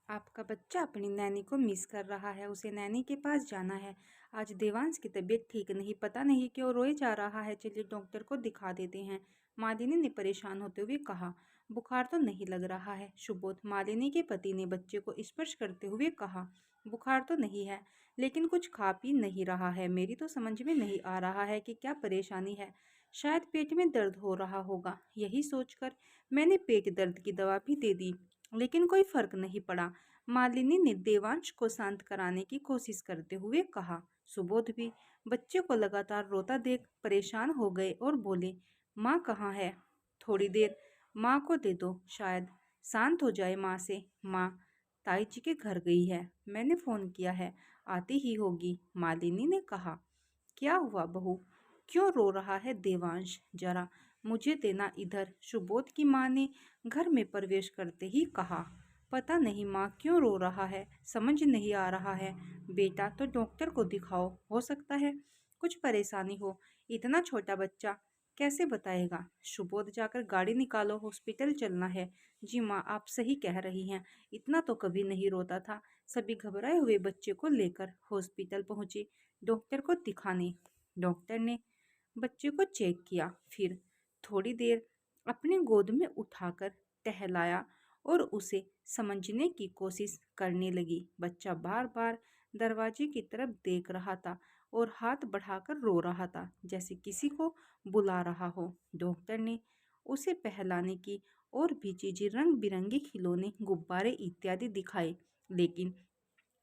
आपका बच्चा अपनी नैनी को मिस कर रहा है। उसे नैनी के पास जाना है। आज देवांश की तबीयत ठीक नहीं, पता नहीं क्यों रोए जा रहा है। चलिए डॉक्टर को दिखा देते हैं, मालिनी ने परेशान होते हुए कहा। बुखार तो नहीं लग रहा है सुबोध, मालिनी के पति ने बच्चे को स्पर्श करते हुए कहा। बुखार तो नहीं है, लेकिन कुछ खा पी नहीं रहा है। मेरी तो समझ में नहीं आ रहा है कि क्या परेशानी है। शायद पेट में दर्द हो रहा होगा। यही सोचकर मैंने पेट दर्द की दवा भी दे दी, लेकिन कोई फर्क नहीं पड़ा। मालिनी ने देवांश को शांत कराने की कोशिश करते हुए कहा। सुबोध भी बच्चे को लगातार रोता देख परेशान हो गए और बोले, माँ कहाँ है? थोड़ी देर माँ को दे दो, शायद शांत हो जाए माँ से। माँ ताई जी के घर गई है, मैंने फोन किया है, आती ही होगी, मालिनी ने कहा। क्या हुआ बहू, क्यों रो रहा है देवांश? जरा मुझे देना इधर, सुबोध की माँ ने घर में प्रवेश करते ही कहा। पता नहीं माँ क्यों रो रहा है, समझ नहीं आ रहा है। बेटा तो डॉक्टर को दिखाओ, हो सकता है कुछ परेशानी हो। इतना छोटा बच्चा कैसे बताएगा? सुबोध जाकर गाड़ी निकालो, हॉस्पिटल चलना है। जी माँ, आप सही कह रही हैं, इतना तो कभी नहीं रोता था। सभी घबराए हुए बच्चे को लेकर हॉस्पिटल पहुंचे डॉक्टर को दिखाने। डॉक्टर ने बच्चे को चेक किया, फिर थोड़ी देर अपनी गोद में उठाकर टहलाया और उसे समझने की कोशिश करने लगी। बच्चा बार बार दरवाजे की तरफ देख रहा था और हाथ बढ़ाकर रो रहा था, जैसे किसी को बुला रहा हो। डॉक्टर ने उसे पहलाने की और भी चीजें, रंग बिरंगे खिलौने, गुब्बारे इत्यादि दिखाए, लेकिन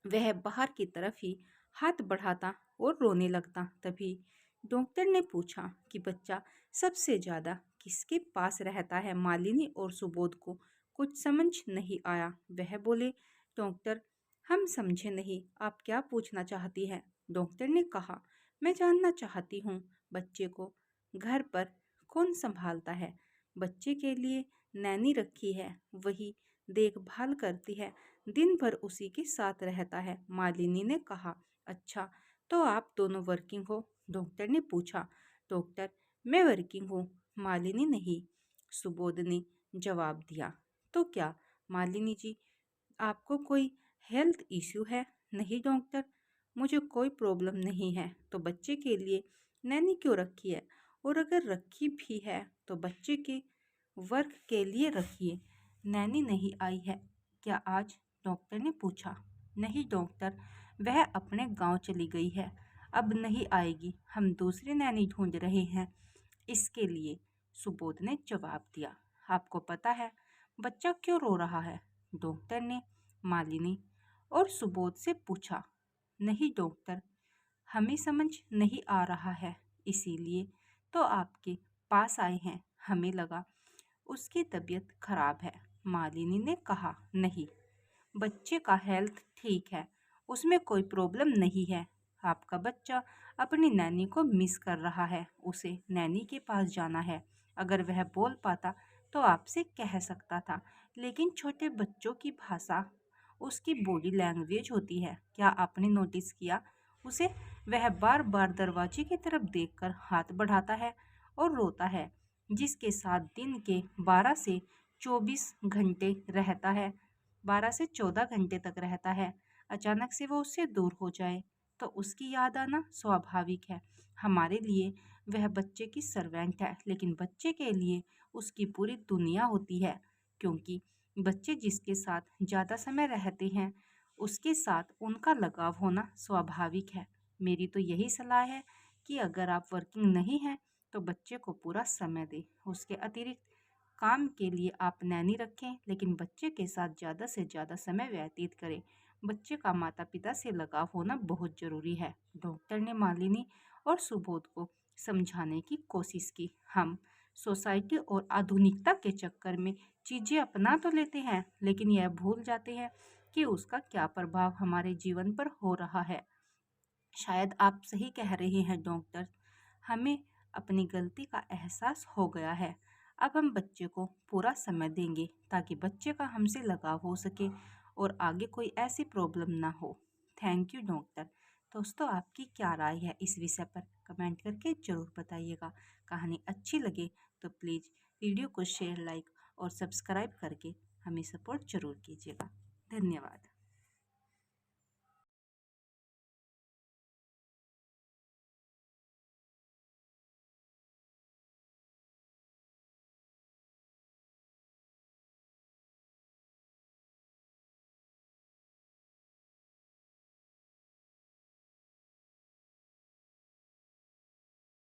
वह बाहर की तरफ ही हाथ बढ़ाता और रोने लगता। तभी डॉक्टर ने पूछा कि बच्चा सबसे ज्यादा किसके पास रहता है? मालिनी और सुबोध को कुछ समझ नहीं आया। वह बोले, डॉक्टर हम समझे नहीं, आप क्या पूछना चाहती हैं? डॉक्टर ने कहा, मैं जानना चाहती हूँ बच्चे को घर पर कौन संभालता है? बच्चे के लिए नैनी रखी है, वही देखभाल करती है, दिन भर उसी के साथ रहता है, मालिनी ने कहा। अच्छा, तो आप दोनों वर्किंग हो? डॉक्टर ने पूछा। डॉक्टर मैं वर्किंग हूँ, मालिनी नहीं, सुबोध ने जवाब दिया। तो क्या मालिनी जी, आपको कोई हेल्थ इश्यू है? नहीं डॉक्टर, मुझे कोई प्रॉब्लम नहीं है। तो बच्चे के लिए नैनी क्यों रखी है? और अगर रखी भी है तो बच्चे के वर्क के लिए रखिए। नैनी नहीं आई है क्या आज? डॉक्टर ने पूछा। नहीं डॉक्टर, वह अपने गांव चली गई है, अब नहीं आएगी, हम दूसरी नैनी ढूंढ रहे हैं इसके लिए, सुबोध ने जवाब दिया। आपको पता है बच्चा क्यों रो रहा है? डॉक्टर ने मालिनी और सुबोध से पूछा। नहीं डॉक्टर, हमें समझ नहीं आ रहा है, इसीलिए तो आपके पास आए हैं। हमें लगा उसकी तबीयत खराब है, मालिनी ने कहा। नहीं, बच्चे का हेल्थ ठीक है, उसमें कोई प्रॉब्लम नहीं है। आपका बच्चा अपनी नैनी को मिस कर रहा है, उसे नैनी के पास जाना है। अगर वह बोल पाता तो आपसे कह सकता था, लेकिन छोटे बच्चों की भाषा उसकी बॉडी लैंग्वेज होती है। क्या आपने नोटिस किया उसे? वह बार बार दरवाजे की तरफ देखकर हाथ बढ़ाता है और रोता है, जिसके साथ दिन के 12 से 24 घंटे रहता है, 12 से 14 घंटे तक रहता है। अचानक से वो उससे दूर हो जाए तो उसकी याद आना स्वाभाविक है। हमारे लिए वह बच्चे की सर्वेंट है, लेकिन बच्चे के लिए उसकी पूरी दुनिया होती है, क्योंकि बच्चे जिसके साथ ज़्यादा समय रहते हैं उसके साथ उनका लगाव होना स्वाभाविक है। मेरी तो यही सलाह है कि अगर आप वर्किंग नहीं हैं तो बच्चे को पूरा समय दें। उसके अतिरिक्त काम के लिए आप नैनी रखें, लेकिन बच्चे के साथ ज़्यादा से ज़्यादा समय व्यतीत करें। बच्चे का माता पिता से लगाव होना बहुत ज़रूरी है। डॉक्टर ने मालिनी और सुबोध को समझाने की कोशिश की। हम सोसाइटी और आधुनिकता के चक्कर में चीज़ें अपना तो लेते हैं, लेकिन यह भूल जाते हैं कि उसका क्या प्रभाव हमारे जीवन पर हो रहा है। शायद आप सही कह रहे हैं डॉक्टर, हमें अपनी गलती का एहसास हो गया है। अब हम बच्चे को पूरा समय देंगे ताकि बच्चे का हमसे लगाव हो सके और आगे कोई ऐसी प्रॉब्लम ना हो। Thank you doctor. दोस्तों, आपकी क्या राय है इस विषय पर? कमेंट करके ज़रूर बताइएगा। कहानी अच्छी लगे तो प्लीज़ वीडियो को शेयर, लाइक और सब्सक्राइब करके हमें सपोर्ट ज़रूर कीजिएगा। धन्यवाद।